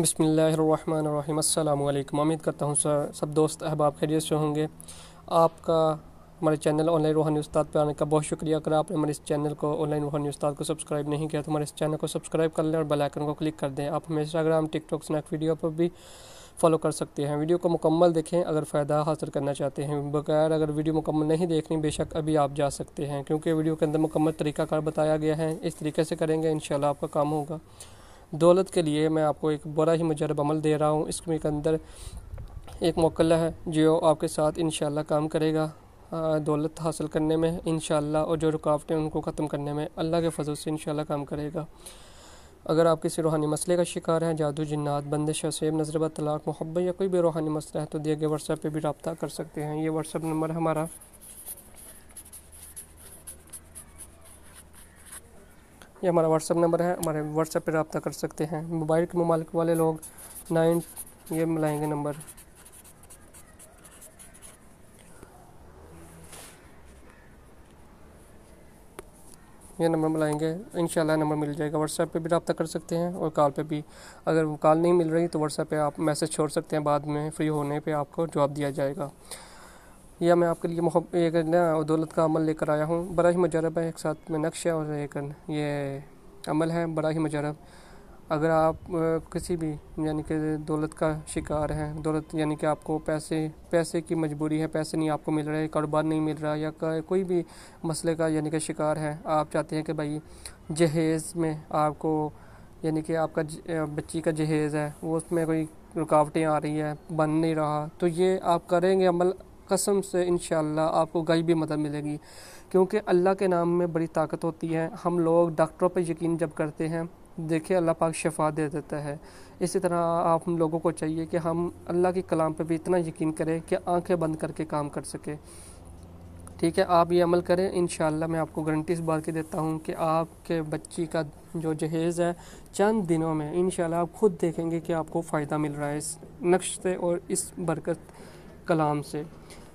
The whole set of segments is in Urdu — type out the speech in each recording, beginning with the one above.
بسم اللہ الرحمن الرحیم۔ السلام علیکم۔ امید کرتا ہوں سب دوست احباب خیریت سے ہوں گے۔ آپ کا ہمارے چینل آن لائن روحانی استاد پہ آنے کا بہت شکریہ۔ اگر آپ نے ہمارے اس چینل کو آن لائن روحانی استاد کو سبسکرائب نہیں کیا تو ہمارے اس چینل کو سبسکرائب کر لیں اور بیل آئیکن کو کلک کر دیں۔ آپ ہمیں انسٹاگرام، ٹک ٹاک، اسنیک ویڈیو پر بھی فالو کر سکتے ہیں۔ ویڈیو کو مکمل دیکھیں اگر فائدہ حاصل کرنا چاہتے ہیں۔ بغیر اگر ویڈیو مکمل نہیں دیکھنی بے شک ابھی آپ جا سکتے ہیں، کیونکہ ویڈیو کے اندر مکمل طریقہ کار بتایا گیا ہے۔ اس طریقے سے کریں گے انشاءاللہ آپ کا کام ہوگا۔ دولت کے لیے میں آپ کو ایک بڑا ہی مجرب عمل دے رہا ہوں۔ اس کے اندر ایک موکلہ ہے جو آپ کے ساتھ انشاءاللہ کام کرے گا دولت حاصل کرنے میں انشاءاللہ، اور جو رکاوٹیں ان کو ختم کرنے میں اللہ کے فضل سے انشاءاللہ کام کرے گا۔ اگر آپ کسی روحانی مسئلے کا شکار ہیں، جادو، جنات، بندش، سیب، نظر بد، طلاق، محبت یا کوئی بھی روحانی مسئلہ ہے تو دیے گئے واٹس ایپ پہ بھی رابطہ کر سکتے ہیں۔ یہ واٹس ایپ نمبر ہمارا واٹس ایپ نمبر ہے، ہمارے واٹس ایپ پہ رابطہ کر سکتے ہیں۔ موبائل کے ممالک والے لوگ 9 یہ ملائیں گے نمبر، یہ نمبر ملائیں گے انشاءاللہ نمبر مل جائے گا۔ واٹس ایپ پہ بھی رابطہ کر سکتے ہیں اور کال پہ بھی۔ اگر کال نہیں مل رہی تو واٹس ایپ پہ آپ میسج چھوڑ سکتے ہیں، بعد میں فری ہونے پہ آپ کو جواب دیا جائے گا۔ یا میں آپ کے لیے ایک دولت کا عمل لے کر آیا ہوں، بڑا ہی مجرب ہے، ایک ساتھ میں نقش ہے اور ایک یہ عمل ہے بڑا ہی مجرب۔ اگر آپ کسی بھی یعنی کہ دولت کا شکار ہیں، دولت یعنی کہ آپ کو پیسے کی مجبوری ہے، پیسے نہیں آپ کو مل رہے، کاروبار نہیں مل رہا، یا کوئی بھی مسئلے کا یعنی کہ شکار ہے، آپ چاہتے ہیں کہ بھائی جہیز میں آپ کو یعنی کہ آپ کا بچی کا جہیز ہے وہ اس میں کوئی رکاوٹیں آ رہی ہیں، بن نہیں رہا، تو یہ آپ کریں گے عمل، قسم سے انشاءاللہ آپ کو غیبی مدد ملے گی، کیونکہ اللہ کے نام میں بڑی طاقت ہوتی ہے۔ ہم لوگ ڈاکٹروں پہ یقین جب کرتے ہیں، دیکھیں اللہ پاک شفا دے دیتا ہے، اسی طرح آپ ہم لوگوں کو چاہیے کہ ہم اللہ کے کلام پہ بھی اتنا یقین کریں کہ آنکھیں بند کر کے کام کر سکیں۔ ٹھیک ہے، آپ یہ عمل کریں انشاءاللہ، میں آپ کو گارنٹی اس بات کی دیتا ہوں کہ آپ کے بچی کا جو جہیز ہے چند دنوں میں انشاءاللہ آپ خود دیکھیں گے کہ آپ کو فائدہ مل رہا ہے اس نقش سے اور اس برکت کلام سے۔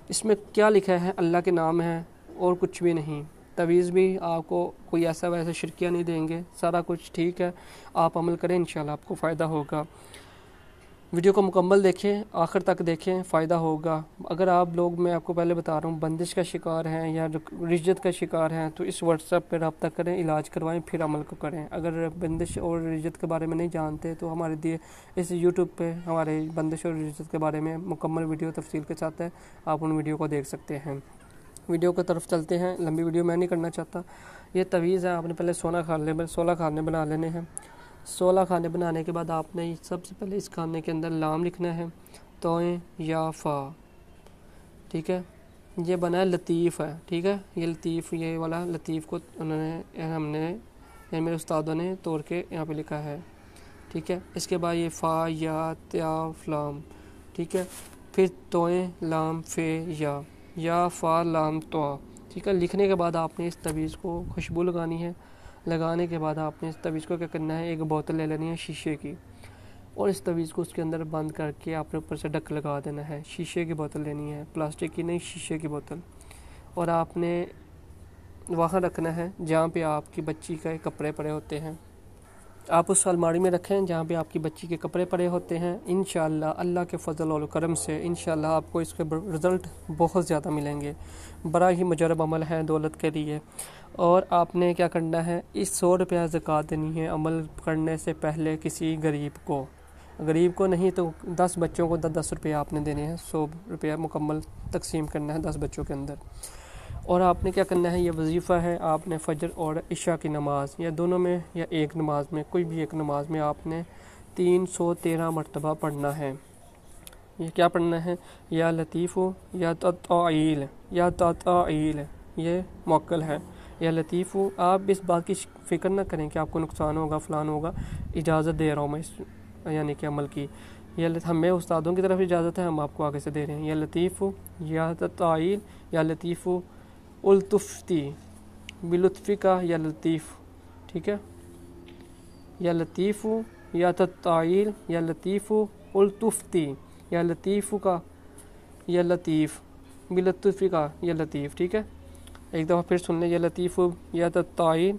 اس میں کیا لکھا ہے؟ اللہ کے نام ہے اور کچھ بھی نہیں۔ تعویذ بھی آپ کو کوئی ایسا ویسا شرکیہ نہیں دیں گے، سارا کچھ ٹھیک ہے، آپ عمل کریں انشاءاللہ آپ کو فائدہ ہوگا۔ ویڈیو کو مکمل دیکھیں، آخر تک دیکھیں، فائدہ ہوگا۔ اگر آپ لوگ، میں آپ کو پہلے بتا رہا ہوں، بندش کا شکار ہیں یا رجت کا شکار ہیں تو اس واٹس ایپ پہ رابطہ کریں، علاج کروائیں، پھر عمل کو کریں۔ اگر بندش اور رجت کے بارے میں نہیں جانتے تو ہمارے دیے اس یوٹیوب پہ ہمارے بندش اور رجت کے بارے میں مکمل ویڈیو تفصیل کے ساتھ ہے، آپ ان ویڈیو کو دیکھ سکتے ہیں۔ ویڈیو کی طرف چلتے ہیں، لمبی ویڈیو میں نہیں کرنا چاہتا۔ یہ تعویذ ہے، آپ نے پہلے 16 کھانے بنا لینے ہیں۔ 16 کھانے بنانے کے بعد آپ نے سب سے پہلے اس کھانے کے اندر لام لکھنا ہے، توئیں یا فا، ٹھیک ہے۔ یہ بنا ہے لطیف ہے، ٹھیک ہے، یہ لطیف، یہ والا لطیف کو ہم نے میرے استادوں نے توڑ کے یہاں پہ لکھا ہے، ٹھیک ہے۔ اس کے بعد یہ فا، یا، تیا، فلام، ٹھیک ہے۔ پھر توئیں، لام، فے، یا، فا، لام، توا، ٹھیک ہے۔ لکھنے کے بعد آپ نے اس تعویذ کو خوشبو لگانی ہے۔ لگانے کے بعد آپ نے اس تعویذ کو کیا کرنا ہے، ایک بوتل لے لینی ہے شیشے کی، اور اس تعویذ کو اس کے اندر بند کر کے آپ نے اوپر سے ڈھک لگا دینا ہے۔ شیشے کی بوتل لینی ہے، پلاسٹک کی نہیں، شیشے کی بوتل، اور آپ نے وہاں رکھنا ہے جہاں پہ آپ کی بچی کے کپڑے پڑے ہوتے ہیں۔ آپ اس الماری میں رکھیں جہاں پہ آپ کی بچی کے کپڑے پڑے ہوتے ہیں۔ انشاءاللہ اللہ کے فضل و کرم سے انشاءاللہ آپ کو اس کے رزلٹ بہت زیادہ ملیں گے۔ بڑا ہی مجرب عمل ہے دولت کے لیے، اور آپ نے کیا کرنا ہے، اس 100 روپیہ زکوٰۃ دینی ہے عمل کرنے سے پہلے کسی غریب کو نہیں تو 10 بچوں کو 10 روپیہ آپ نے دینے ہیں، 100 روپیہ مکمل تقسیم کرنا ہے 10 بچوں کے اندر۔ اور آپ نے کیا کرنا ہے، یہ وظیفہ ہے، آپ نے فجر اور عشاء کی نماز یا دونوں میں یا ایک نماز میں، کوئی بھی ایک نماز میں آپ نے 313 مرتبہ پڑھنا ہے۔ یہ کیا پڑھنا ہے، یا لطیف یا تطائیل، یا تطائیل، یہ موکل ہے، یا لطیف۔ آپ اس بات کی فکر نہ کریں کہ آپ کو نقصان ہوگا، فلان ہوگا، اجازت دے رہا ہوں میں اس یعنی کہ عمل کی، ہمیں استادوں کی طرف اجازت ہے، ہم آپ کو آگے سے دے رہے ہیں۔ یا لطیف یا تطائیل، یا لطیف الطفتی، بلطفی کا یا لطیف، ٹھیک ہے۔ یا لطیف یا تطائیل، یا لطیف الطفتی، یا لطیف کا یا لطیف، بلطفی کا یا لطیف، ٹھیک ہے۔ ایک دفعہ پھر سن لیں، یا لطیف یا تطائیل،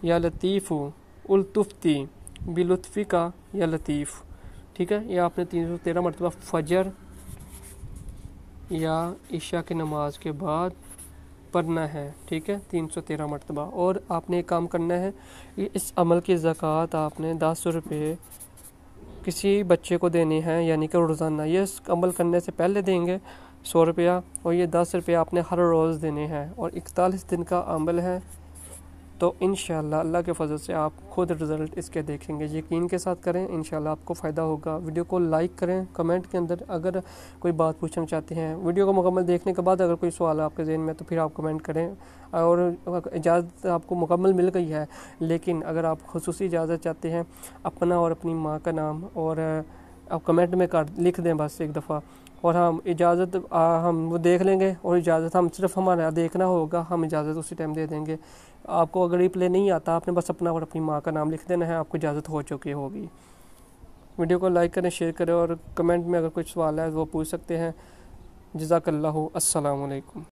یا لطیف الطفتی، بلطفی کا یا لطیف، ٹھیک ہے، یہ آپ نے 313 مرتبہ فجر یا عشاء کی نماز کے بعد پڑھنا ہے، ٹھیک ہے، 313 مرتبہ۔ اور آپ نے ایک کام کرنا ہے، اس عمل کی زکوٰۃ آپ نے 10 روپے کسی بچے کو دینے ہیں، یعنی کہ روزانہ یہ اس عمل کرنے سے پہلے دیں گے 100 روپیہ، اور یہ 10 روپیہ آپ نے ہر روز دینے ہیں، اور 41 دن کا عمل ہے۔ تو انشاءاللہ اللہ کے فضل سے آپ خود رزلٹ اس کے دیکھیں گے، یقین کے ساتھ کریں، انشاءاللہ آپ کو فائدہ ہوگا۔ ویڈیو کو لائک کریں، کمنٹ کے اندر اگر کوئی بات پوچھنا چاہتے ہیں، ویڈیو کو مکمل دیکھنے کے بعد اگر کوئی سوال آپ کے ذہن میں تو پھر آپ کمنٹ کریں، اور اجازت آپ کو مکمل مل گئی ہے، لیکن اگر آپ خصوصی اجازت چاہتے ہیں، اپنا اور اپنی ماں کا نام اور آپ کمنٹ میں لکھ دیں بس ایک دفعہ، اور ہم اجازت ہم وہ دیکھ لیں گے، اور اجازت ہم صرف ہمارا دیکھنا ہوگا، ہم اجازت اسی ٹائم دے دیں گے۔ آپ کو اگر ریپلے نہیں آتا، آپ نے بس اپنا اور اپنی ماں کا نام لکھ دینا ہے، آپ کو اجازت ہو چکی ہوگی۔ ویڈیو کو لائک کریں، شیئر کریں، اور کمنٹ میں اگر کوئی سوال ہے وہ پوچھ سکتے ہیں۔ جزاک اللہ، السلام علیکم۔